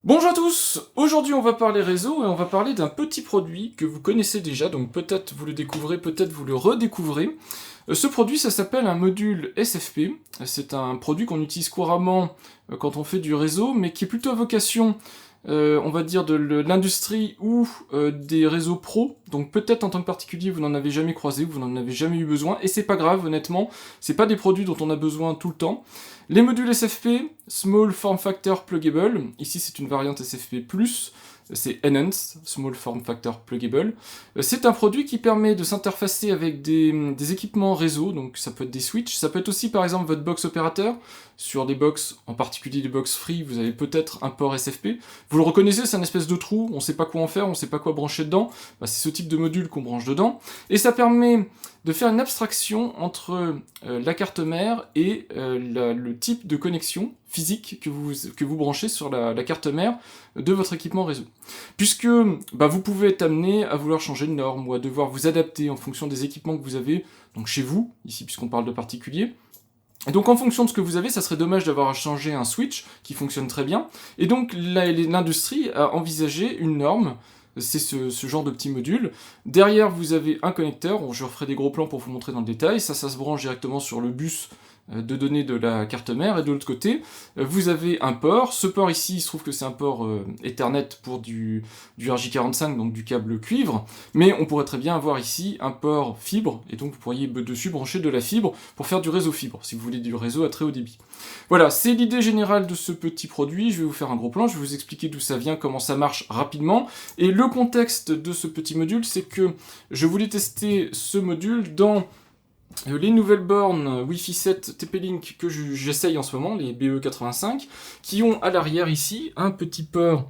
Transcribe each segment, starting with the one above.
Bonjour à tous, aujourd'hui on va parler réseau et on va parler d'un petit produit que vous connaissez déjà, donc peut-être vous le découvrez, peut-être vous le redécouvrez. Ce produit ça s'appelle un module SFP, c'est un produit qu'on utilise couramment quand on fait du réseau, mais qui est plutôt à vocation, on va dire, de l'industrie ou des réseaux pro, donc peut-être en tant que particulier vous n'en avez jamais croisé, vous n'en avez jamais eu besoin, et c'est pas grave honnêtement, c'est pas des produits dont on a besoin tout le temps. Les modules SFP, Small Form Factor Pluggable, ici c'est une variante SFP+, c'est Enhanced, Small Form Factor Pluggable. C'est un produit qui permet de s'interfacer avec des équipements réseau, donc ça peut être des switches, ça peut être aussi par exemple votre box opérateur. Sur des box, en particulier les box free, vous avez peut-être un port SFP. Vous le reconnaissez, c'est un espèce de trou, on ne sait pas quoi en faire, on ne sait pas quoi brancher dedans. Bah, c'est ce type de module qu'on branche dedans. Et ça permet de faire une abstraction entre la carte mère et le type de connexion physique que vous branchez sur la carte mère de votre équipement réseau. Puisque bah, vous pouvez être amené à vouloir changer de norme ou à devoir vous adapter en fonction des équipements que vous avez, donc chez vous, ici puisqu'on parle de particuliers. Et donc en fonction de ce que vous avez, ça serait dommage d'avoir à changer un switch qui fonctionne très bien. Et donc l'industrie a envisagé une norme, c'est ce genre de petit module. Derrière vous avez un connecteur, je referai des gros plans pour vous montrer dans le détail, ça se branche directement sur le bus de données de la carte mère, et de l'autre côté, vous avez un port. Ce port ici, il se trouve que c'est un port Ethernet pour du RJ45, donc du câble cuivre, mais on pourrait très bien avoir ici un port fibre, et donc vous pourriez dessus brancher de la fibre pour faire du réseau fibre, si vous voulez du réseau à très haut débit. Voilà, c'est l'idée générale de ce petit produit. Je vais vous faire un gros plan, je vais vous expliquer d'où ça vient, comment ça marche rapidement, et le contexte de ce petit module, c'est que je voulais tester ce module dans les nouvelles bornes Wi-Fi 7 TP-Link que j'essaye en ce moment, les BE85, qui ont à l'arrière ici un petit port,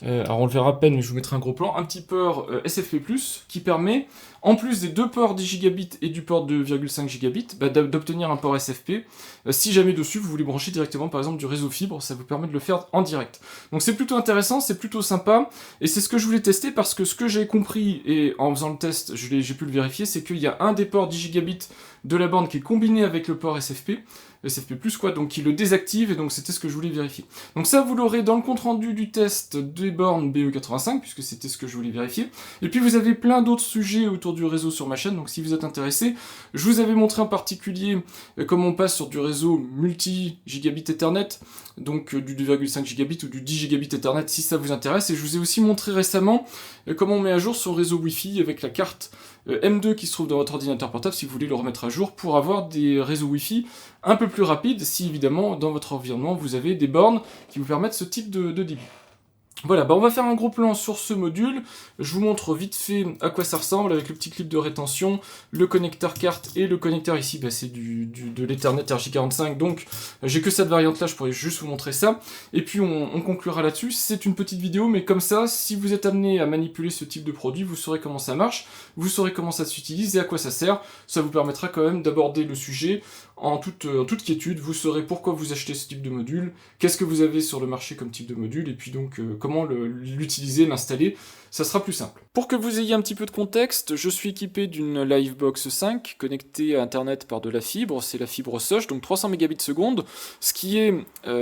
alors on le verra à peine mais je vous mettrai un gros plan, un petit port SFP+, qui permet, en plus des deux ports 10 gigabits et du port 2,5 gigabits, bah, d'obtenir un port SFP. Si jamais dessus vous voulez brancher directement par exemple du réseau fibre, ça vous permet de le faire en direct. Donc c'est plutôt intéressant, c'est plutôt sympa, et c'est ce que je voulais tester parce que ce que j'ai compris, et en faisant le test j'ai pu le vérifier, c'est qu'il y a un des ports 10 gigabits de la borne qui est combiné avec le port SFP quoi, donc qui le désactive, et donc c'était ce que je voulais vérifier. Donc ça vous l'aurez dans le compte rendu du test des bornes BE85, puisque c'était ce que je voulais vérifier. Et puis vous avez plein d'autres sujets autour du réseau sur ma chaîne, donc si vous êtes intéressé, je vous avais montré en particulier comment on passe sur du réseau multi-gigabit Ethernet, donc du 2,5 gigabit ou du 10 gigabit Ethernet si ça vous intéresse, et je vous ai aussi montré récemment comment on met à jour son réseau Wi-Fi avec la carte M2 qui se trouve dans votre ordinateur portable si vous voulez le remettre à jour pour avoir des réseaux Wi-Fi un peu plus rapides si évidemment dans votre environnement vous avez des bornes qui vous permettent ce type de débit. Voilà, bah on va faire un gros plan sur ce module, je vous montre vite fait à quoi ça ressemble avec le petit clip de rétention, le connecteur carte et le connecteur ici, bah c'est de l'Ethernet RJ45, donc j'ai que cette variante là, je pourrais juste vous montrer ça, et puis on conclura là-dessus. C'est une petite vidéo, mais comme ça, si vous êtes amené à manipuler ce type de produit, vous saurez comment ça marche, vous saurez comment ça s'utilise et à quoi ça sert, ça vous permettra quand même d'aborder le sujet en toute quiétude, vous saurez pourquoi vous achetez ce type de module, qu'est-ce que vous avez sur le marché comme type de module, et puis donc comment l'utiliser, l'installer, ça sera plus simple. Pour que vous ayez un petit peu de contexte, je suis équipé d'une Livebox 5 connectée à internet par de la fibre, c'est la fibre Soch, donc 300 Mbps, ce qui est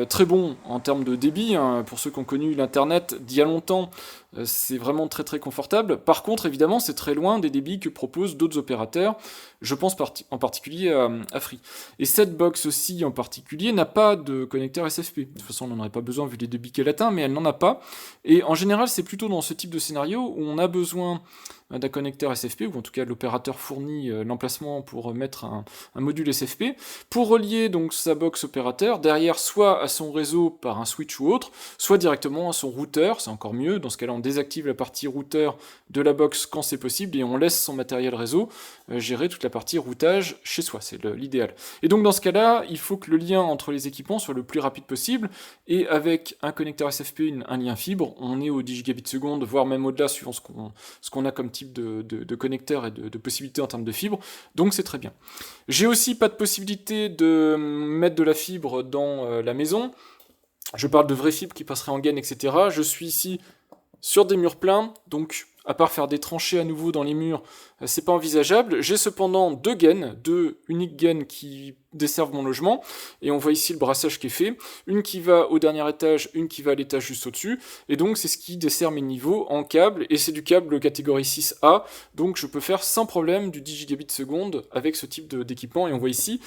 très bon en termes de débit, hein. Pour ceux qui ont connu l'internet d'il y a longtemps, c'est vraiment très très confortable. Par contre, évidemment, c'est très loin des débits que proposent d'autres opérateurs, je pense en particulier à Free. Et cette box-ci en particulier n'a pas de connecteur SFP. De toute façon, on n'en aurait pas besoin vu les débits qu'elle atteint, mais elle n'en a pas. Et en général, c'est plutôt dans ce type de scénario où on a besoin d'un connecteur SFP, ou en tout cas l'opérateur fournit l'emplacement pour mettre un module SFP, pour relier donc sa box opérateur derrière soit à son réseau par un switch ou autre, soit directement à son routeur, c'est encore mieux. Dans ce cas-là, on désactive la partie routeur de la box quand c'est possible et on laisse son matériel réseau gérer toute la partie routage chez soi, c'est l'idéal. Et donc dans ce cas-là, il faut que le lien entre les équipements soit le plus rapide possible, et avec un connecteur SFP, un lien fibre, on est au 10 gigabits seconde, voire même au-delà suivant ce qu'on a comme type de connecteur et de possibilités en termes de fibre, donc c'est très bien. J'ai aussi pas de possibilité de mettre de la fibre dans la maison, je parle de vraie fibre qui passerait en gaine, etc. Je suis ici sur des murs pleins, donc à part faire des tranchées à nouveau dans les murs, c'est pas envisageable. J'ai cependant deux uniques gaines qui desservent mon logement, et on voit ici le brassage qui est fait, une qui va au dernier étage, une qui va à l'étage juste au-dessus, et donc c'est ce qui dessert mes niveaux en câble, et c'est du câble catégorie 6A, donc je peux faire sans problème du 10 gigabits seconde avec ce type d'équipement, et on voit ici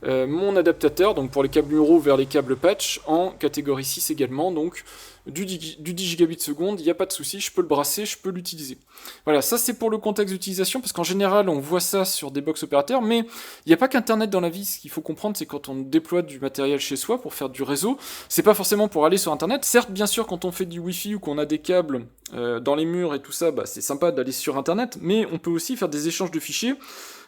mon adaptateur, donc pour les câbles muraux vers les câbles patch, en catégorie 6 également, donc du 10 gigabits seconde, il n'y a pas de souci, je peux le brasser, je peux l'utiliser. Voilà, ça c'est pour le contexte d'utilisation, parce qu'en général on voit ça sur des box opérateurs, mais il n'y a pas qu'Internet dans la vie. Ce qu'il faut comprendre, c'est quand on déploie du matériel chez soi pour faire du réseau, c'est pas forcément pour aller sur Internet. Certes, bien sûr, quand on fait du Wi-Fi ou qu'on a des câbles dans les murs et tout ça, bah, c'est sympa d'aller sur Internet, mais on peut aussi faire des échanges de fichiers,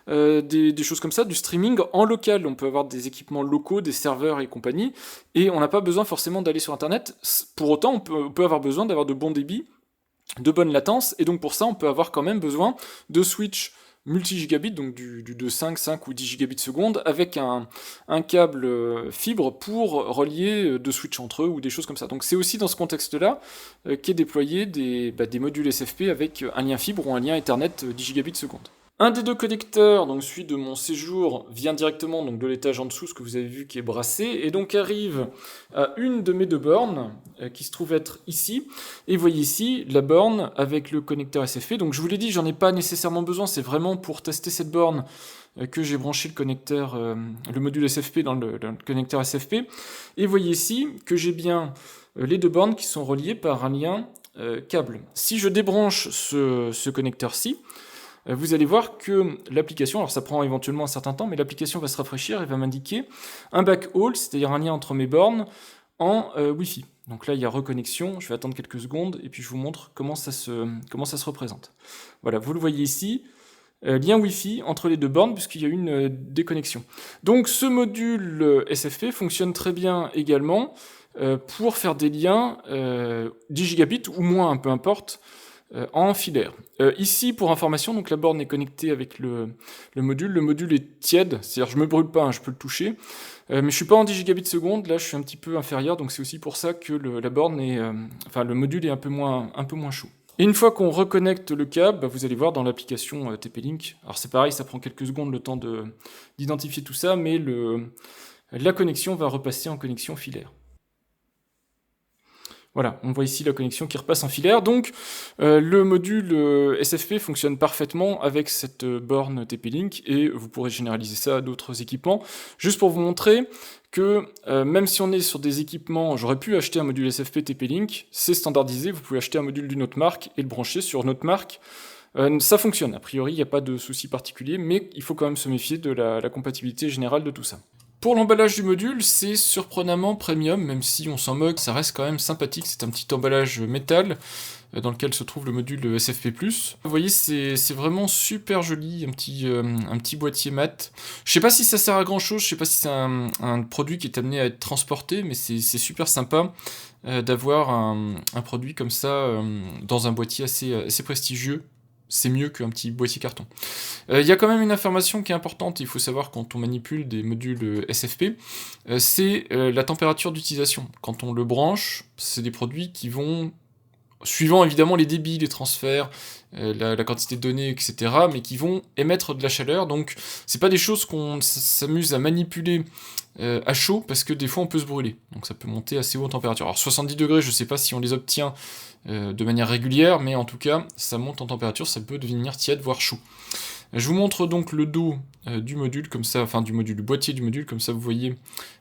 des choses comme ça, du streaming en local. On peut avoir des équipements locaux, des serveurs et compagnie, et on n'a pas besoin forcément d'aller sur Internet. Pour autant, on peut avoir besoin d'avoir de bons débits, de bonne latence, et donc pour ça, on peut avoir quand même besoin de switch multi-gigabit, donc de 5 ou 10 gigabits seconde, avec un câble fibre pour relier deux switches entre eux, ou des choses comme ça. Donc c'est aussi dans ce contexte-là qu'est déployé des modules SFP avec un lien fibre ou un lien Ethernet 10 gigabits seconde. Un des deux connecteurs, donc celui de mon séjour, vient directement donc de l'étage en dessous, ce que vous avez vu qui est brassé, et donc arrive à une de mes deux bornes, qui se trouve être ici. Et vous voyez ici la borne avec le connecteur SFP. Donc je vous l'ai dit, j'en ai pas nécessairement besoin, c'est vraiment pour tester cette borne que j'ai branché le connecteur, le module SFP dans le connecteur SFP. Et vous voyez ici que j'ai bien les deux bornes qui sont reliées par un lien câble. Si je débranche ce connecteur-ci, vous allez voir que l'application, alors ça prend éventuellement un certain temps, mais l'application va se rafraîchir et va m'indiquer un backhaul, c'est-à-dire un lien entre mes bornes, en Wi-Fi. Donc là, il y a reconnexion, je vais attendre quelques secondes, et puis je vous montre comment ça se représente. Voilà, vous le voyez ici, lien Wi-Fi entre les deux bornes, puisqu'il y a une déconnexion. Donc ce module SFP fonctionne très bien également pour faire des liens 10 gigabits ou moins, peu importe, en filaire. Ici, pour information, donc la borne est connectée avec le module. Le module est tiède, c'est-à-dire je me brûle pas, hein, je peux le toucher. Mais je suis pas en 10 gigabits seconde, là je suis un petit peu inférieur, donc c'est aussi pour ça que la borne est, le module est un peu moins chaud. Et une fois qu'on reconnecte le câble, bah, vous allez voir dans l'application TP-Link, alors c'est pareil, ça prend quelques secondes le temps d'identifier tout ça, mais la connexion va repasser en connexion filaire. Voilà, on voit ici la connexion qui repasse en filaire. Donc, le module SFP fonctionne parfaitement avec cette borne TP-Link et vous pourrez généraliser ça à d'autres équipements. Juste pour vous montrer que même si on est sur des équipements, j'aurais pu acheter un module SFP TP-Link, c'est standardisé, vous pouvez acheter un module d'une autre marque et le brancher sur notre marque. Ça fonctionne, a priori, il n'y a pas de souci particulier, mais il faut quand même se méfier de la compatibilité générale de tout ça. Pour l'emballage du module, c'est surprenamment premium, même si on s'en moque, ça reste quand même sympathique. C'est un petit emballage métal dans lequel se trouve le module SFP+. Vous voyez, c'est vraiment super joli, un petit boîtier mat. Je sais pas si ça sert à grand chose, je sais pas si c'est un produit qui est amené à être transporté, mais c'est super sympa d'avoir un produit comme ça dans un boîtier assez prestigieux. C'est mieux qu'un petit boîtier carton. Il y a quand même une information qui est importante, il faut savoir quand on manipule des modules SFP, c'est la température d'utilisation. Quand on le branche, c'est des produits qui vont, suivant évidemment les débits, les transferts, la quantité de données, etc., mais qui vont émettre de la chaleur, donc c'est pas des choses qu'on s'amuse à manipuler à chaud, parce que des fois on peut se brûler, donc ça peut monter assez haut en température. Alors 70 degrés, je sais pas si on les obtient de manière régulière, mais en tout cas, ça monte en température, ça peut devenir tiède, voire chaud. Je vous montre donc le dos du module, comme ça, enfin du boîtier du module, comme ça vous voyez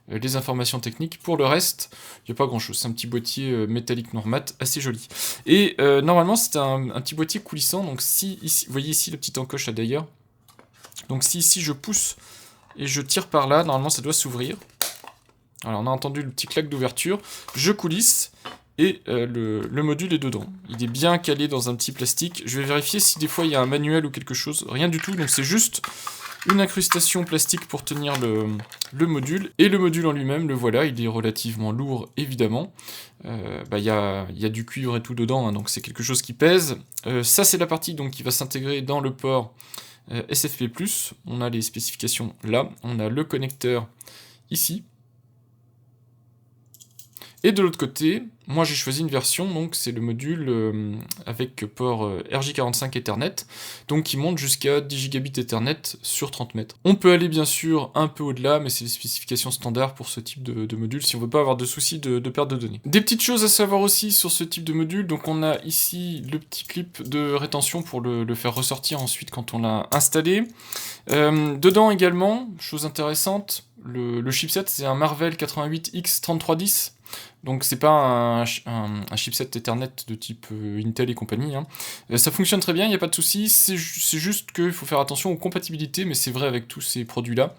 les informations techniques. Pour le reste, il n'y a pas grand chose, c'est un petit boîtier métallique normat, assez joli. Et normalement c'est un petit boîtier coulissant, donc si ici, vous voyez ici la petite encoche là d'ailleurs, donc si ici je pousse et je tire par là, normalement ça doit s'ouvrir. Alors on a entendu le petit clac d'ouverture, je coulisse, et le module est dedans. Il est bien calé dans un petit plastique. Je vais vérifier si des fois il y a un manuel ou quelque chose. Rien du tout, donc c'est juste une incrustation plastique pour tenir le module. Et le module en lui-même, le voilà, il est relativement lourd évidemment. Il y a du cuivre et tout dedans, hein, donc c'est quelque chose qui pèse. Ça c'est la partie donc, qui va s'intégrer dans le port SFP+. On a les spécifications là, on a le connecteur ici. Et de l'autre côté, moi j'ai choisi une version, donc c'est le module avec port RJ45 Ethernet, donc qui monte jusqu'à 10 gigabits Ethernet sur 30 mètres. On peut aller bien sûr un peu au-delà, mais c'est les spécifications standards pour ce type de module, si on veut pas avoir de soucis de perte de données. Des petites choses à savoir aussi sur ce type de module, donc on a ici le petit clip de rétention pour le faire ressortir ensuite quand on l'a installé. Dedans également, chose intéressante, le chipset c'est un Marvell 88X3310. Donc c'est pas un chipset Ethernet de type Intel et compagnie. Hein. Ça fonctionne très bien, il n'y a pas de souci. C'est juste qu'il faut faire attention aux compatibilités, mais c'est vrai avec tous ces produits-là.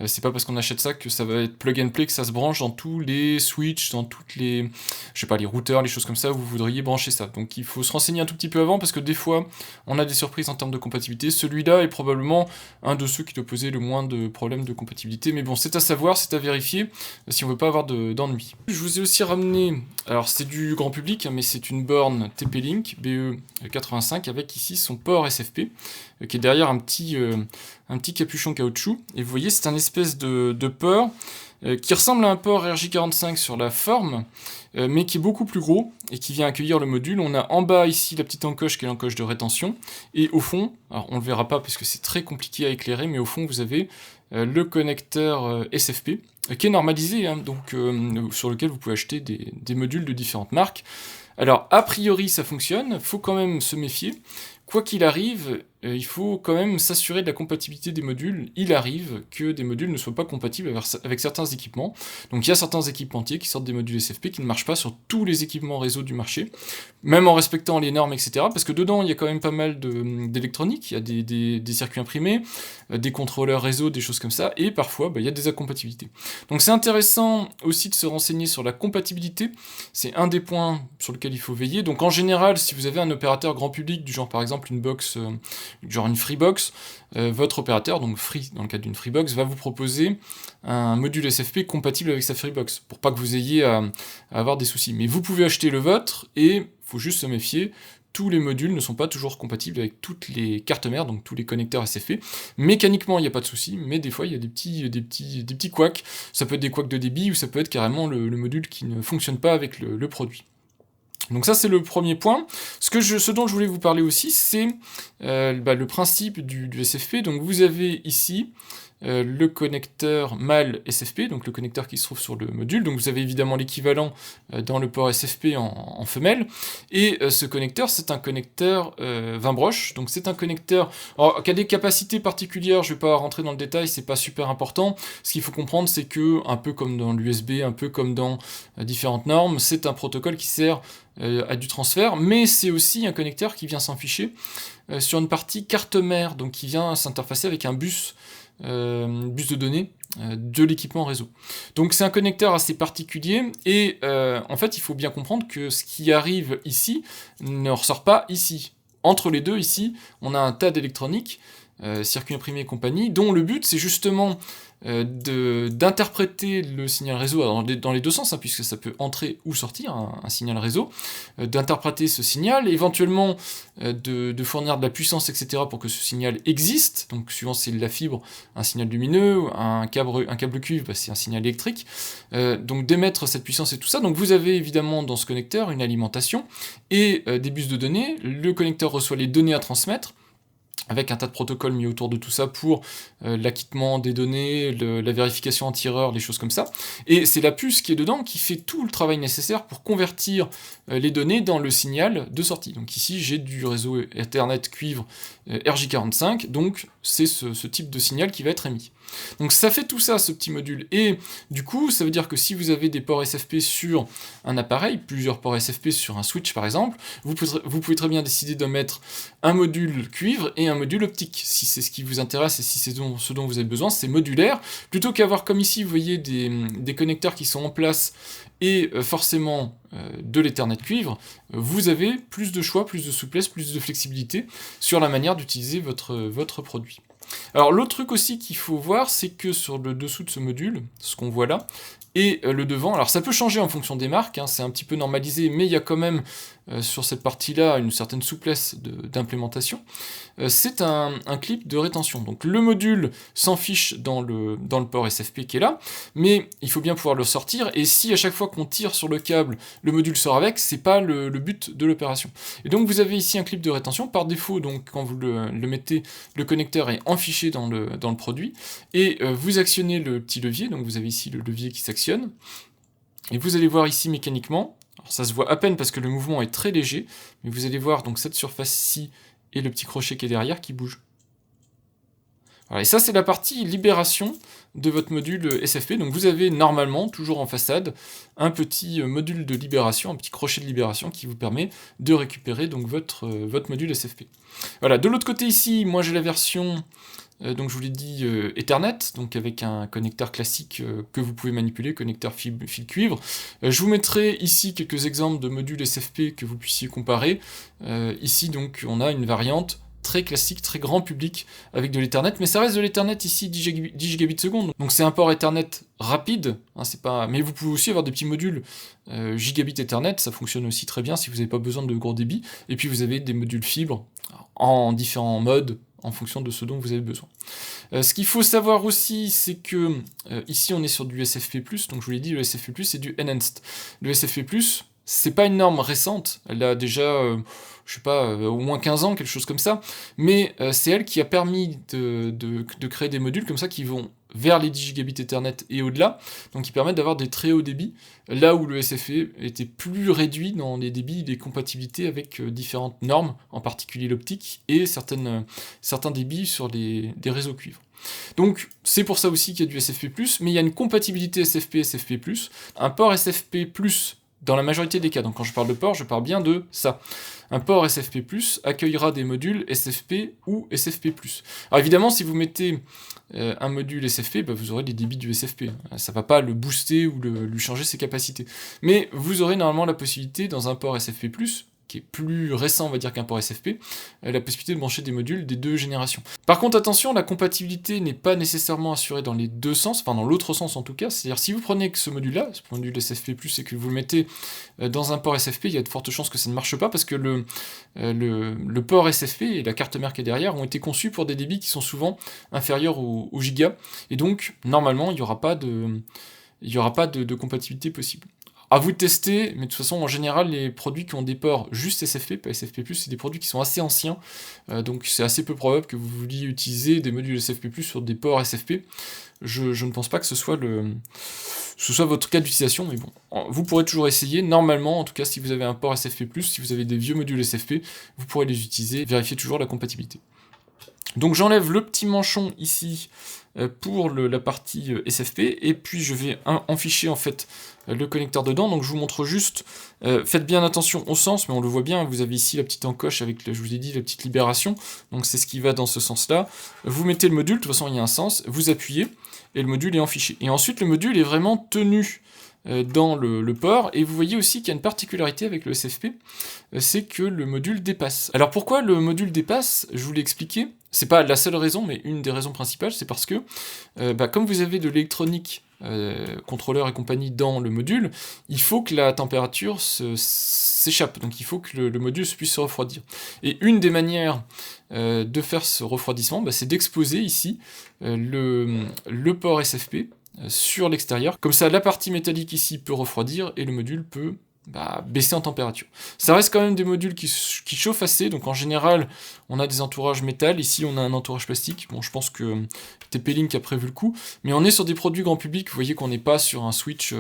C'est pas parce qu'on achète ça que ça va être plug and play, que ça se branche dans tous les switches, dans toutes les, je sais pas, les routeurs, les choses comme ça, où vous voudriez brancher ça. Donc il faut se renseigner un tout petit peu avant, parce que des fois, on a des surprises en termes de compatibilité. Celui-là est probablement un de ceux qui doit poser le moins de problèmes de compatibilité. Mais bon, c'est à savoir, c'est à vérifier, si on veut pas avoir d'ennuis. Je vous ai aussi ramené, alors c'est du grand public, hein, mais c'est une borne TP-Link BE85 avec ici son port SFP, qui est derrière un petit capuchon caoutchouc. Et vous voyez, c'est un espèce de port qui ressemble à un port RJ45 sur la forme, mais qui est beaucoup plus gros et qui vient accueillir le module. On a en bas ici la petite encoche qui est l'encoche de rétention, et au fond, alors on le verra pas parce que c'est très compliqué à éclairer, mais au fond vous avez le connecteur SFP qui est normalisé, hein, donc sur lequel vous pouvez acheter des modules de différentes marques. Alors a priori ça fonctionne, faut quand même se méfier. Quoi qu'il arrive, il faut quand même s'assurer de la compatibilité des modules. Il arrive que des modules ne soient pas compatibles avec certains équipements. Donc il y a certains équipementiers qui sortent des modules SFP qui ne marchent pas sur tous les équipements réseau du marché, même en respectant les normes, etc. Parce que dedans, il y a quand même pas mal d'électronique, il y a des circuits imprimés, des contrôleurs réseau, des choses comme ça, et parfois, il y a des incompatibilités. Donc c'est intéressant aussi de se renseigner sur la compatibilité, c'est un des points sur lesquels il faut veiller. Donc en général, si vous avez un opérateur grand public, du genre par exemple une box, genre une Freebox, votre opérateur, donc Free dans le cadre d'une Freebox, va vous proposer un module SFP compatible avec sa Freebox, pour pas que vous ayez à avoir des soucis. Mais vous pouvez acheter le vôtre, et il faut juste se méfier, tous les modules ne sont pas toujours compatibles avec toutes les cartes mères, donc tous les connecteurs SFP. Mécaniquement, il n'y a pas de souci, mais des fois, il y a des petits couacs. Ça peut être des couacs de débit, ou ça peut être carrément le module qui ne fonctionne pas avec le produit. Donc ça c'est le premier point. Ce dont je voulais vous parler aussi, c'est le principe du SFP. Donc vous avez ici le connecteur mâle SFP, donc le connecteur qui se trouve sur le module. Donc vous avez évidemment l'équivalent dans le port SFP en femelle. Et ce connecteur, c'est un connecteur 20 broches. Donc c'est un connecteur qui a des capacités particulières. Je ne vais pas rentrer dans le détail, c'est pas super important. Ce qu'il faut comprendre, c'est que, un peu comme dans l'USB, un peu comme dans différentes normes, c'est un protocole qui sert à du transfert, mais c'est aussi un connecteur qui vient s'enficher sur une partie carte mère, donc qui vient s'interfacer avec un bus de données de l'équipement réseau. Donc c'est un connecteur assez particulier, et en fait il faut bien comprendre que ce qui arrive ici ne ressort pas ici. Entre les deux, ici, on a un tas d'électronique, circuits imprimés et compagnie, dont le but c'est justement d'interpréter le signal réseau dans les deux sens, hein, puisque ça peut entrer ou sortir un signal réseau, d'interpréter ce signal, éventuellement de fournir de la puissance, etc. pour que ce signal existe. Donc suivant si c'est de la fibre, un signal lumineux, un câble cuivre, c'est un signal électrique, donc d'émettre cette puissance et tout ça. Donc vous avez évidemment dans ce connecteur une alimentation et des bus de données. Le connecteur reçoit les données à transmettre, avec un tas de protocoles mis autour de tout ça pour l'acquittement des données, la vérification anti-erreur, les choses comme ça. Et c'est la puce qui est dedans qui fait tout le travail nécessaire pour convertir les données dans le signal de sortie. Donc ici, j'ai du réseau Ethernet cuivre RJ45, donc c'est ce type de signal qui va être émis. Donc ça fait tout ça, ce petit module, et du coup, ça veut dire que si vous avez des ports SFP sur un appareil, plusieurs ports SFP sur un switch par exemple, vous pouvez très bien décider de mettre un module cuivre et un module optique, si c'est ce qui vous intéresse et si c'est ce dont vous avez besoin, c'est modulaire, plutôt qu'avoir comme ici, vous voyez, des connecteurs qui sont en place et forcément de l'Ethernet cuivre, vous avez plus de choix, plus de souplesse, plus de flexibilité sur la manière d'utiliser votre produit. Alors l'autre truc aussi qu'il faut voir, c'est que sur le dessous de ce module, ce qu'on voit là, et le devant. Alors ça peut changer en fonction des marques, hein, c'est un petit peu normalisé, mais il y a quand même sur cette partie-là une certaine souplesse d'implémentation. C'est un clip de rétention. Donc le module s'en fiche dans le port SFP qui est là, mais il faut bien pouvoir le sortir, et si à chaque fois qu'on tire sur le câble, le module sort avec, c'est pas le but de l'opération. Et donc vous avez ici un clip de rétention. Par défaut, donc quand vous le mettez, le connecteur est enfiché dans le produit, et vous actionnez le petit levier, donc vous avez ici le levier qui s'actionne, et vous allez voir ici mécaniquement, alors ça se voit à peine parce que le mouvement est très léger, mais vous allez voir donc cette surface-ci et le petit crochet qui est derrière qui bouge. Voilà, et ça c'est la partie libération de votre module SFP. Donc vous avez normalement, toujours en façade, un petit module de libération, un petit crochet de libération qui vous permet de récupérer donc votre module SFP. Voilà, de l'autre côté ici, moi j'ai la version, donc je vous l'ai dit, Ethernet, donc avec un connecteur classique que vous pouvez manipuler, connecteur fil cuivre. Je vous mettrai ici quelques exemples de modules SFP que vous puissiez comparer. Ici donc on a une variante très classique, très grand public, avec de l'Ethernet, mais ça reste de l'Ethernet ici, 10 gigabits seconde, donc c'est un port Ethernet rapide, hein, c'est pas... mais vous pouvez aussi avoir des petits modules gigabit Ethernet, ça fonctionne aussi très bien si vous n'avez pas besoin de gros débit, et puis vous avez des modules fibres en différents modes, en fonction de ce dont vous avez besoin. Ce qu'il faut savoir aussi, c'est que ici on est sur du SFP+, donc je vous l'ai dit, le SFP+, c'est du Enhanced. Le SFP+, c'est pas une norme récente, elle a déjà, je sais pas, au moins 15 ans, quelque chose comme ça, mais c'est elle qui a permis de créer des modules comme ça qui vont vers les 10 gigabits Ethernet et au-delà, donc qui permettent d'avoir des très hauts débits, là où le SFP était plus réduit dans les débits, des compatibilités avec différentes normes, en particulier l'optique, et certains débits sur des réseaux cuivre. Donc c'est pour ça aussi qu'il y a du SFP+, mais il y a une compatibilité SFP-SFP+, un port SFP+, dans la majorité des cas, donc quand je parle de port, je parle bien de ça. Un port SFP+, accueillera des modules SFP ou SFP+. Alors évidemment, si vous mettez un module SFP, bah, vous aurez les débits du SFP. Ça ne va pas le booster ou lui changer ses capacités. Mais vous aurez normalement la possibilité, dans un port SFP+, qui est plus récent, on va dire, qu'un port SFP, la possibilité de brancher des modules des deux générations. Par contre, attention, la compatibilité n'est pas nécessairement assurée dans les deux sens, enfin dans l'autre sens en tout cas, c'est-à-dire si vous prenez ce module-là, ce module SFP+, et que vous le mettez dans un port SFP, il y a de fortes chances que ça ne marche pas, parce que le port SFP et la carte mère qui est derrière ont été conçus pour des débits qui sont souvent inférieurs au giga, et donc, normalement, il n'y aura pas de compatibilité possible. À vous de tester, mais de toute façon, en général, les produits qui ont des ports juste SFP, pas SFP+, c'est des produits qui sont assez anciens, donc c'est assez peu probable que vous vouliez utiliser des modules SFP+, sur des ports SFP. Je ne pense pas que ce soit votre cas d'utilisation, mais bon, vous pourrez toujours essayer. Normalement, en tout cas, si vous avez un port SFP+, si vous avez des vieux modules SFP, vous pourrez les utiliser, vérifiez toujours la compatibilité. Donc j'enlève le petit manchon ici pour la partie SFP, et puis je vais enficher en fait le connecteur dedans. Donc je vous montre juste, faites bien attention au sens, mais on le voit bien, vous avez ici la petite encoche avec, je vous ai dit, la petite libération, donc c'est ce qui va dans ce sens-là. Vous mettez le module, de toute façon il y a un sens, vous appuyez, et le module est enfiché. Et ensuite le module est vraiment tenu dans le port, et vous voyez aussi qu'il y a une particularité avec le SFP, c'est que le module dépasse. Alors pourquoi le module dépasse? Je vous l'ai expliqué, c'est pas la seule raison, mais une des raisons principales, c'est parce que comme vous avez de l'électronique, contrôleur et compagnie dans le module, il faut que la température s'échappe, donc il faut que le module puisse se refroidir. Et une des manières de faire ce refroidissement, c'est d'exposer ici le port SFP sur l'extérieur. Comme ça, la partie métallique ici peut refroidir et le module peut baisser en température. Ça reste quand même des modules qui chauffent assez, donc en général, on a des entourages métal. Ici, on a un entourage plastique. Bon, je pense que TP-Link a prévu le coup, mais on est sur des produits grand public. Vous voyez qu'on n'est pas sur un switch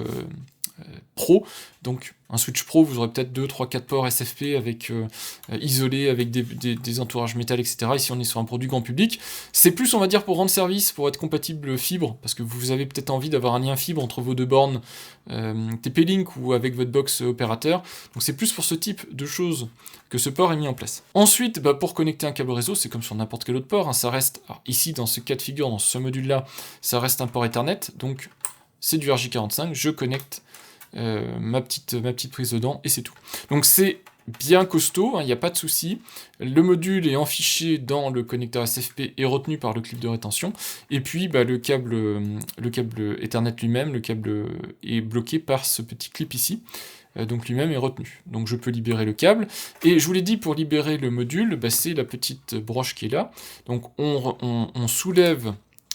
pro, donc un switch pro, vous aurez peut-être 2, 3, 4 ports SFP avec isolés, avec des entourages métal, etc. Ici on est sur un produit grand public. C'est plus, on va dire, pour rendre service, pour être compatible fibre, parce que vous avez peut-être envie d'avoir un lien fibre entre vos deux bornes TP-Link ou avec votre box opérateur. Donc c'est plus pour ce type de choses que ce port est mis en place. Ensuite, pour connecter un câble réseau, c'est comme sur n'importe quel autre port, hein, ça reste, alors, ici dans ce cas de figure, dans ce module-là, ça reste un port Ethernet, donc c'est du RJ45, je connecte ma petite prise dedans, et c'est tout. Donc c'est bien costaud, il n'y a pas de souci. Le module est enfiché dans le connecteur SFP et retenu par le clip de rétention. Et puis le câble Ethernet lui-même, le câble est bloqué par ce petit clip ici. Donc lui-même est retenu. Donc je peux libérer le câble. Et je vous l'ai dit, pour libérer le module, c'est la petite broche qui est là. Donc on soulève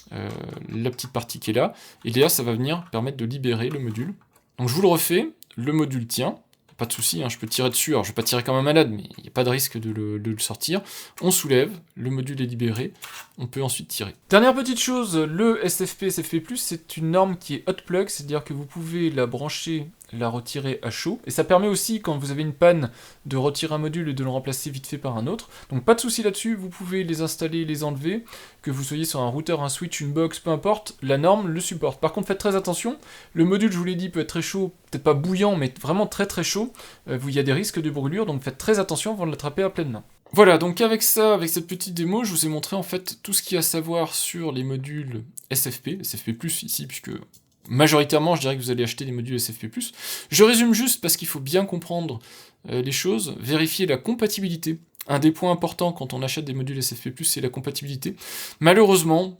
la petite partie qui est là. Et là, ça va venir permettre de libérer le module. Donc je vous le refais. Le module tient. Pas de souci, je peux tirer dessus. Alors je vais pas tirer comme un malade, mais il n'y a pas de risque de le sortir. On soulève, le module est libéré, on peut ensuite tirer. Dernière petite chose, le SFP, c'est une norme qui est hot plug, c'est-à-dire que vous pouvez la brancher, la retirer à chaud. Et ça permet aussi, quand vous avez une panne, de retirer un module et de le remplacer vite fait par un autre. Donc pas de souci là-dessus, vous pouvez les installer, les enlever, que vous soyez sur un routeur, un switch, une box, peu importe, la norme le supporte. Par contre, faites très attention, le module, je vous l'ai dit, peut être très chaud, peut-être pas bouillant, mais vraiment très très chaud. Il y a des risques de brûlure, donc faites très attention avant de l'attraper à pleine main. Voilà, donc avec ça, avec cette petite démo, je vous ai montré en fait tout ce qu'il y a à savoir sur les modules SFP ici, puisque majoritairement, je dirais que vous allez acheter des modules SFP+. Je résume juste parce qu'il faut bien comprendre les choses, vérifier la compatibilité. Un des points importants quand on achète des modules SFP+, c'est la compatibilité. Malheureusement,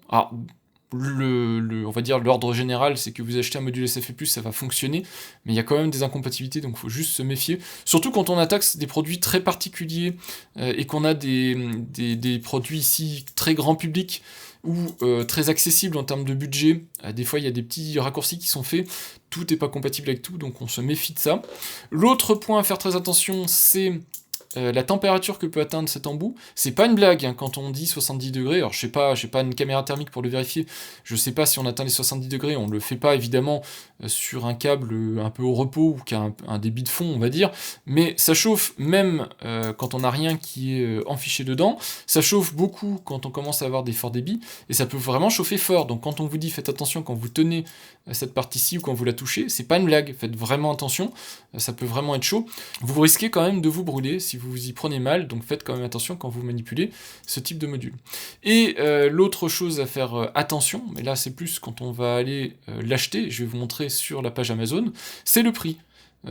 on va dire l'ordre général, c'est que vous achetez un module SFP+, ça va fonctionner, mais il y a quand même des incompatibilités, donc il faut juste se méfier. Surtout quand on attaque des produits très particuliers et qu'on a des produits ici très grand public ou très accessibles en termes de budget. Des fois, il y a des petits raccourcis qui sont faits, tout n'est pas compatible avec tout, donc on se méfie de ça. L'autre point à faire très attention, c'est la température que peut atteindre cet embout. C'est pas une blague, quand on dit 70 degrés, alors je sais pas, j'ai pas une caméra thermique pour le vérifier, je sais pas si on atteint les 70 degrés, on le fait pas évidemment sur un câble un peu au repos, ou qui a un débit de fond, on va dire, mais ça chauffe même quand on n'a rien qui est enfiché dedans, ça chauffe beaucoup quand on commence à avoir des forts débits, et ça peut vraiment chauffer fort, donc quand on vous dit faites attention quand vous tenez cette partie-ci ou quand vous la touchez, c'est pas une blague, faites vraiment attention, ça peut vraiment être chaud, vous risquez quand même de vous brûler si vous y prenez mal, donc faites quand même attention quand vous manipulez ce type de module. Et l'autre chose à faire attention, mais là c'est plus quand on va aller l'acheter, je vais vous montrer sur la page Amazon, c'est le prix.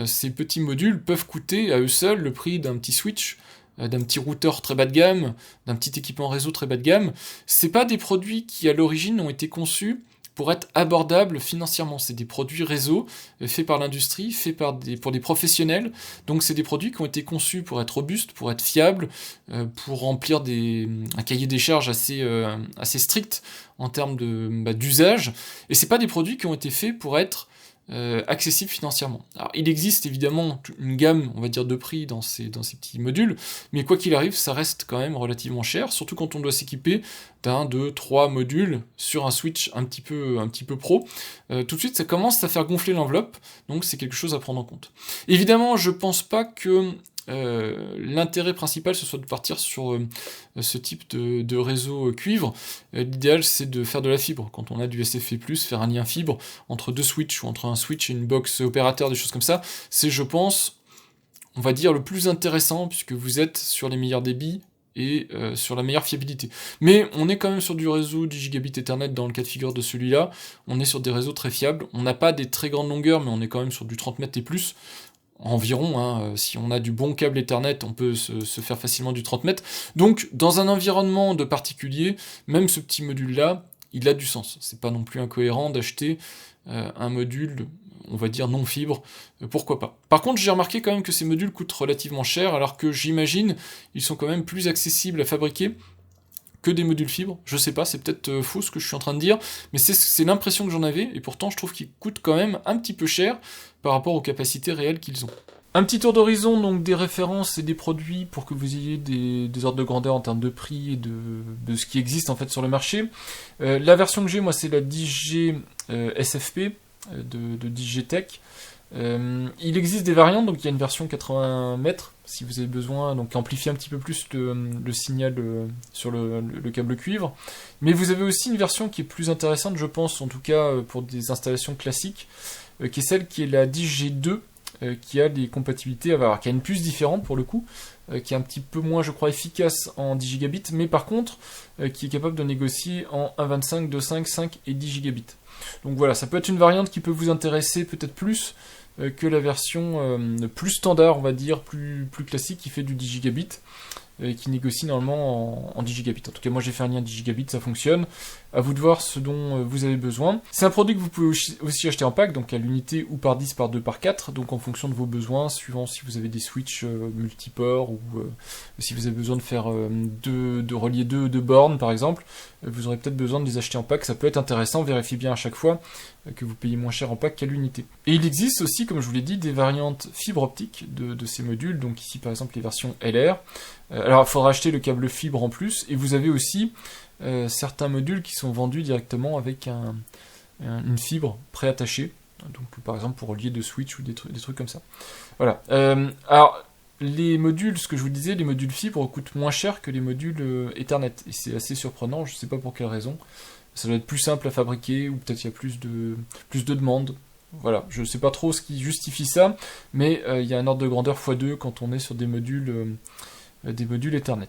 Ces petits modules peuvent coûter à eux seuls le prix d'un petit switch, d'un petit routeur très bas de gamme, d'un petit équipement réseau très bas de gamme. C'est pas des produits qui à l'origine ont été conçus pour être abordables financièrement. C'est des produits réseau faits par l'industrie, faits pour des professionnels. Donc c'est des produits qui ont été conçus pour être robustes, pour être fiables, pour remplir un cahier des charges assez strict en termes d'usage. Et c'est pas des produits qui ont été faits pour être accessible financièrement. Alors, il existe évidemment une gamme, on va dire, de prix dans ces petits modules, mais quoi qu'il arrive, ça reste quand même relativement cher, surtout quand on doit s'équiper d'un, 2, 3 modules sur un switch un petit peu pro. Tout de suite, ça commence à faire gonfler l'enveloppe, donc c'est quelque chose à prendre en compte. Évidemment, je pense pas que l'intérêt principal ce soit de partir sur ce type de réseau cuivre. L'idéal c'est de faire de la fibre. Quand on a du SFP+, faire un lien fibre entre deux switches ou entre un switch et une box opérateur, des choses comme ça, c'est je pense, on va dire le plus intéressant puisque vous êtes sur les meilleurs débits et sur la meilleure fiabilité. Mais on est quand même sur du réseau 10 gigabits Ethernet dans le cas de figure de celui-là, on est sur des réseaux très fiables, on n'a pas des très grandes longueurs mais on est quand même sur du 30 mètres et plus, environ, si on a du bon câble Ethernet, on peut se faire facilement du 30 mètres. Donc, dans un environnement de particulier, même ce petit module-là, il a du sens. C'est pas non plus incohérent d'acheter un module, on va dire non fibre, pourquoi pas. Par contre, j'ai remarqué quand même que ces modules coûtent relativement cher, alors que j'imagine ils sont quand même plus accessibles à fabriquer que des modules fibres. Je sais pas, c'est peut-être faux ce que je suis en train de dire, mais c'est l'impression que j'en avais, et pourtant je trouve qu'ils coûtent quand même un petit peu cher par rapport aux capacités réelles qu'ils ont. Un petit tour d'horizon, donc des références et des produits pour que vous ayez des ordres de grandeur en termes de prix et de ce qui existe en fait sur le marché. La version que j'ai, moi, c'est la 10G SFP de 10G Tech. Il existe des variantes, donc il y a une version 80 mètres si vous avez besoin, donc qui amplifie un petit peu plus le signal sur le câble cuivre. Mais vous avez aussi une version qui est plus intéressante, je pense, en tout cas pour des installations classiques, qui est celle qui est la 10G2, qui a des compatibilités, qui a une puce différente pour le coup, qui est un petit peu moins, je crois, efficace en 10 gigabits, mais par contre, qui est capable de négocier en 1.25, 2.5, 5 et 10 gigabits. Donc voilà, ça peut être une variante qui peut vous intéresser peut-être plus que la version plus standard, on va dire, plus classique, qui fait du 10 gigabits. Et qui négocie normalement en 10 gigabits. En tout cas, moi j'ai fait un lien 10 gigabits, ça fonctionne. À vous de voir ce dont vous avez besoin. C'est un produit que vous pouvez aussi acheter en pack, donc à l'unité ou par 10, par 2, par 4, donc en fonction de vos besoins, suivant si vous avez des switches multiports ou si vous avez besoin de faire de relier deux bornes par exemple, vous aurez peut-être besoin de les acheter en pack, ça peut être intéressant, vérifiez bien à chaque fois que vous payez moins cher en pack qu'à l'unité. Et il existe aussi, comme je vous l'ai dit, des variantes fibre optique de ces modules, donc ici par exemple les versions LR. Alors il faudra acheter le câble fibre en plus, et vous avez aussi certains modules qui sont vendus directement avec une fibre préattachée, donc par exemple pour relier de switch ou des trucs comme ça. Voilà. Alors les modules, ce que je vous disais, les modules fibre coûtent moins cher que les modules Ethernet, et c'est assez surprenant, je ne sais pas pour quelle raison. Ça doit être plus simple à fabriquer, ou peut-être il y a plus de demandes. Voilà, je ne sais pas trop ce qui justifie ça, mais il y a un ordre de grandeur x2 quand on est sur des modules Ethernet.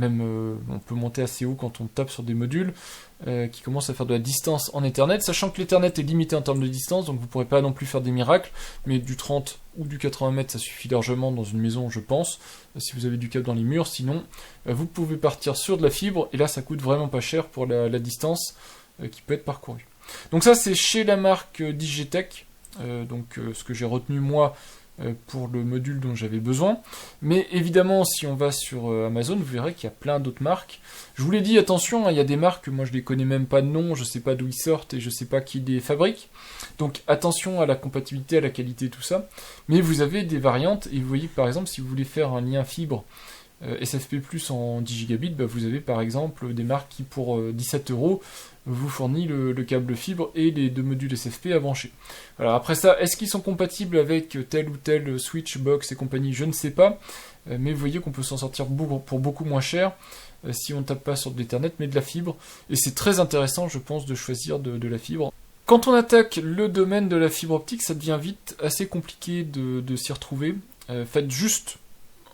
On peut monter assez haut quand on tape sur des modules qui commencent à faire de la distance en Ethernet, sachant que l'Ethernet est limité en termes de distance, donc vous ne pourrez pas non plus faire des miracles, mais du 30 ou du 80 mètres, ça suffit largement dans une maison, je pense, si vous avez du câble dans les murs. Sinon, vous pouvez partir sur de la fibre, et là, ça coûte vraiment pas cher pour la distance qui peut être parcourue. Donc ça, c'est chez la marque Digitech, ce que j'ai retenu moi, pour le module dont j'avais besoin. Mais évidemment, si on va sur Amazon, vous verrez qu'il y a plein d'autres marques. Je vous l'ai dit, attention, hein, il y a des marques, moi je les connais même pas de nom, je sais pas d'où ils sortent et je sais pas qui les fabrique. Donc attention à la compatibilité, à la qualité, tout ça. Mais vous avez des variantes, et vous voyez que par exemple, si vous voulez faire un lien fibre SFP+ en 10 gigabits, vous avez par exemple des marques qui pour 17 € vous fournit le câble fibre et les deux modules SFP à brancher. Alors après ça, est-ce qu'ils sont compatibles avec tel ou tel switch, box et compagnie? Je ne sais pas, mais vous voyez qu'on peut s'en sortir pour beaucoup moins cher si on ne tape pas sur de l'Ethernet mais de la fibre, et c'est très intéressant je pense de choisir de la fibre. Quand on attaque le domaine de la fibre optique, ça devient vite assez compliqué de s'y retrouver. Faites juste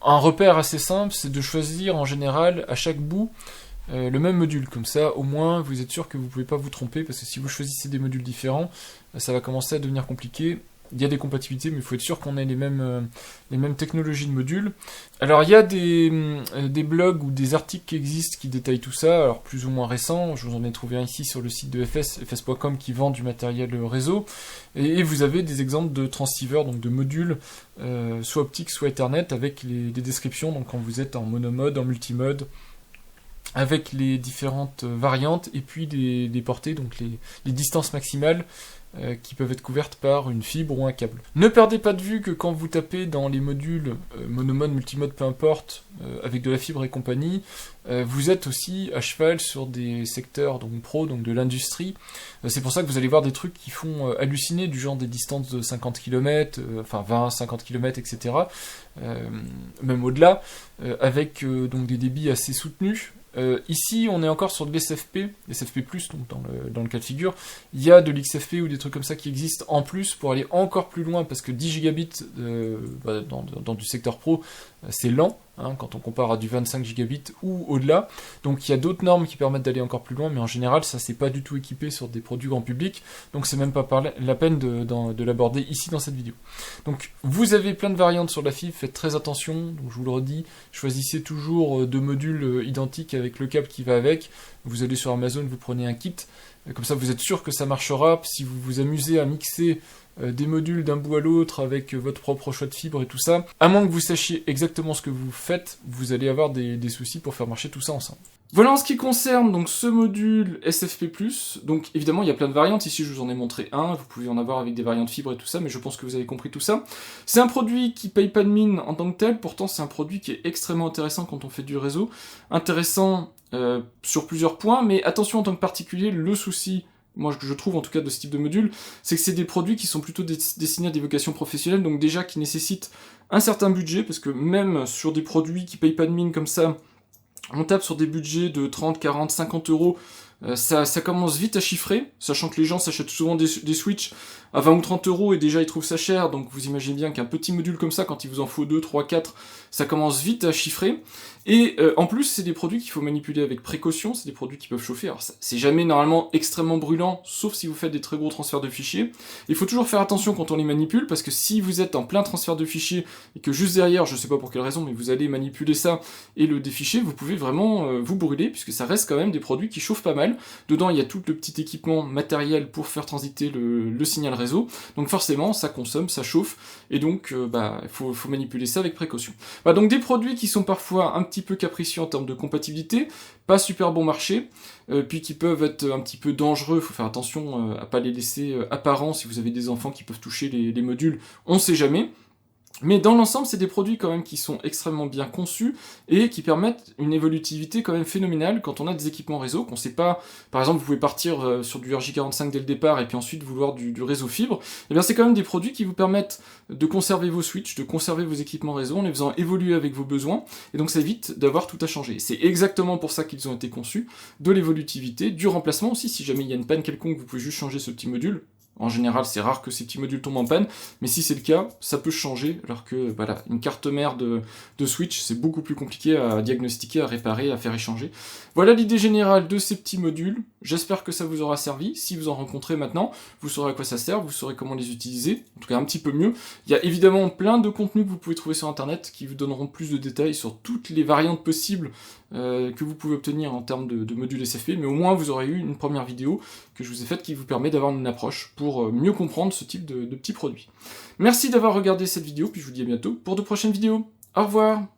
un repère assez simple, c'est de choisir en général à chaque bout le même module. Comme ça, au moins, vous êtes sûr que vous ne pouvez pas vous tromper, parce que si vous choisissez des modules différents, ça va commencer à devenir compliqué. Il y a des compatibilités, mais il faut être sûr qu'on ait les mêmes technologies de modules. Alors, il y a des blogs ou des articles qui existent qui détaillent tout ça, alors plus ou moins récents. Je vous en ai trouvé un ici sur le site de fs.com qui vend du matériel réseau. Et vous avez des exemples de transceivers, donc de modules, soit optiques, soit Ethernet, avec les descriptions, donc quand vous êtes en monomode, en multimode, avec les différentes variantes, et puis des portées, donc les distances maximales, qui peuvent être couvertes par une fibre ou un câble. Ne perdez pas de vue que quand vous tapez dans les modules monomode, multimode, peu importe, avec de la fibre et compagnie, vous êtes aussi à cheval sur des secteurs donc pro, donc de l'industrie. C'est pour ça que vous allez voir des trucs qui font halluciner, du genre des distances de 50 km, enfin 20, 50 km, etc. Même au-delà, avec donc des débits assez soutenus. Ici, on est encore sur de l'SFP, SFP+, donc dans le cas de figure. Il y a de l'XFP ou des trucs comme ça qui existent en plus pour aller encore plus loin, parce que 10 gigabits dans du secteur pro, c'est lent, hein, quand on compare à du 25 gigabits ou au-delà. Donc il y a d'autres normes qui permettent d'aller encore plus loin, mais en général, ça c'est pas du tout équipé sur des produits grand public, donc c'est même pas la peine de l'aborder ici dans cette vidéo. Donc vous avez plein de variantes sur la fibre, faites très attention, donc je vous le redis, choisissez toujours deux modules identiques avec le câble qui va avec. Vous allez sur Amazon, vous prenez un kit, comme ça vous êtes sûr que ça marchera. Si vous vous amusez à mixer des modules d'un bout à l'autre avec votre propre choix de fibre et tout ça, à moins que vous sachiez exactement ce que vous faites, vous allez avoir des soucis pour faire marcher tout ça ensemble. Voilà en ce qui concerne donc ce module SFP+, donc évidemment il y a plein de variantes, ici je vous en ai montré un, vous pouvez en avoir avec des variantes fibre et tout ça, mais je pense que vous avez compris tout ça. C'est un produit qui paye pas de mine en tant que tel, pourtant c'est un produit qui est extrêmement intéressant quand on fait du réseau, intéressant sur plusieurs points, mais attention en tant que particulier, le souci, moi je trouve en tout cas de ce type de module, c'est que c'est des produits qui sont plutôt destinés à des vocations professionnelles, donc déjà qui nécessitent un certain budget, parce que même sur des produits qui payent pas de mine comme ça, on tape sur des budgets de 30, 40, 50 € Ça commence vite à chiffrer, sachant que les gens s'achètent souvent des Switch à 20 ou 30 euros et déjà ils trouvent ça cher, donc vous imaginez bien qu'un petit module comme ça, quand il vous en faut 2, 3, 4, ça commence vite à chiffrer. Et en plus, c'est des produits qu'il faut manipuler avec précaution, c'est des produits qui peuvent chauffer. Alors c'est jamais normalement extrêmement brûlant, sauf si vous faites des très gros transferts de fichiers. Il faut toujours faire attention quand on les manipule, parce que si vous êtes en plein transfert de fichiers, et que juste derrière, je sais pas pour quelle raison, mais vous allez manipuler ça et le déficher, vous pouvez vraiment vous brûler, puisque ça reste quand même des produits qui chauffent pas mal. Dedans, il y a tout le petit équipement matériel pour faire transiter le signal réseau, donc forcément, ça consomme, ça chauffe, et donc il faut manipuler ça avec précaution. Donc des produits qui sont parfois un petit peu capricieux en termes de compatibilité, pas super bon marché, puis qui peuvent être un petit peu dangereux, il faut faire attention à pas les laisser apparents si vous avez des enfants qui peuvent toucher les modules, on sait jamais. Mais dans l'ensemble, c'est des produits quand même qui sont extrêmement bien conçus et qui permettent une évolutivité quand même phénoménale quand on a des équipements réseau, qu'on sait pas, par exemple vous pouvez partir sur du RJ45 dès le départ et puis ensuite vouloir du réseau fibre, et bien c'est quand même des produits qui vous permettent de conserver vos switches, de conserver vos équipements réseau en les faisant évoluer avec vos besoins, et donc ça évite d'avoir tout à changer. C'est exactement pour ça qu'ils ont été conçus, de l'évolutivité, du remplacement aussi, si jamais il y a une panne quelconque, vous pouvez juste changer ce petit module. En général, c'est rare que ces petits modules tombent en panne, mais si c'est le cas, ça peut changer, alors que voilà, une carte mère de Switch, c'est beaucoup plus compliqué à diagnostiquer, à réparer, à faire échanger. Voilà l'idée générale de ces petits modules. J'espère que ça vous aura servi. Si vous en rencontrez maintenant, vous saurez à quoi ça sert, vous saurez comment les utiliser, en tout cas un petit peu mieux. Il y a évidemment plein de contenus que vous pouvez trouver sur internet qui vous donneront plus de détails sur toutes les variantes possibles que vous pouvez obtenir en termes de modules SFP, mais au moins vous aurez eu une première vidéo que je vous ai faite qui vous permet d'avoir une approche pour mieux comprendre ce type de petits produits. Merci d'avoir regardé cette vidéo, puis je vous dis à bientôt pour de prochaines vidéos. Au revoir!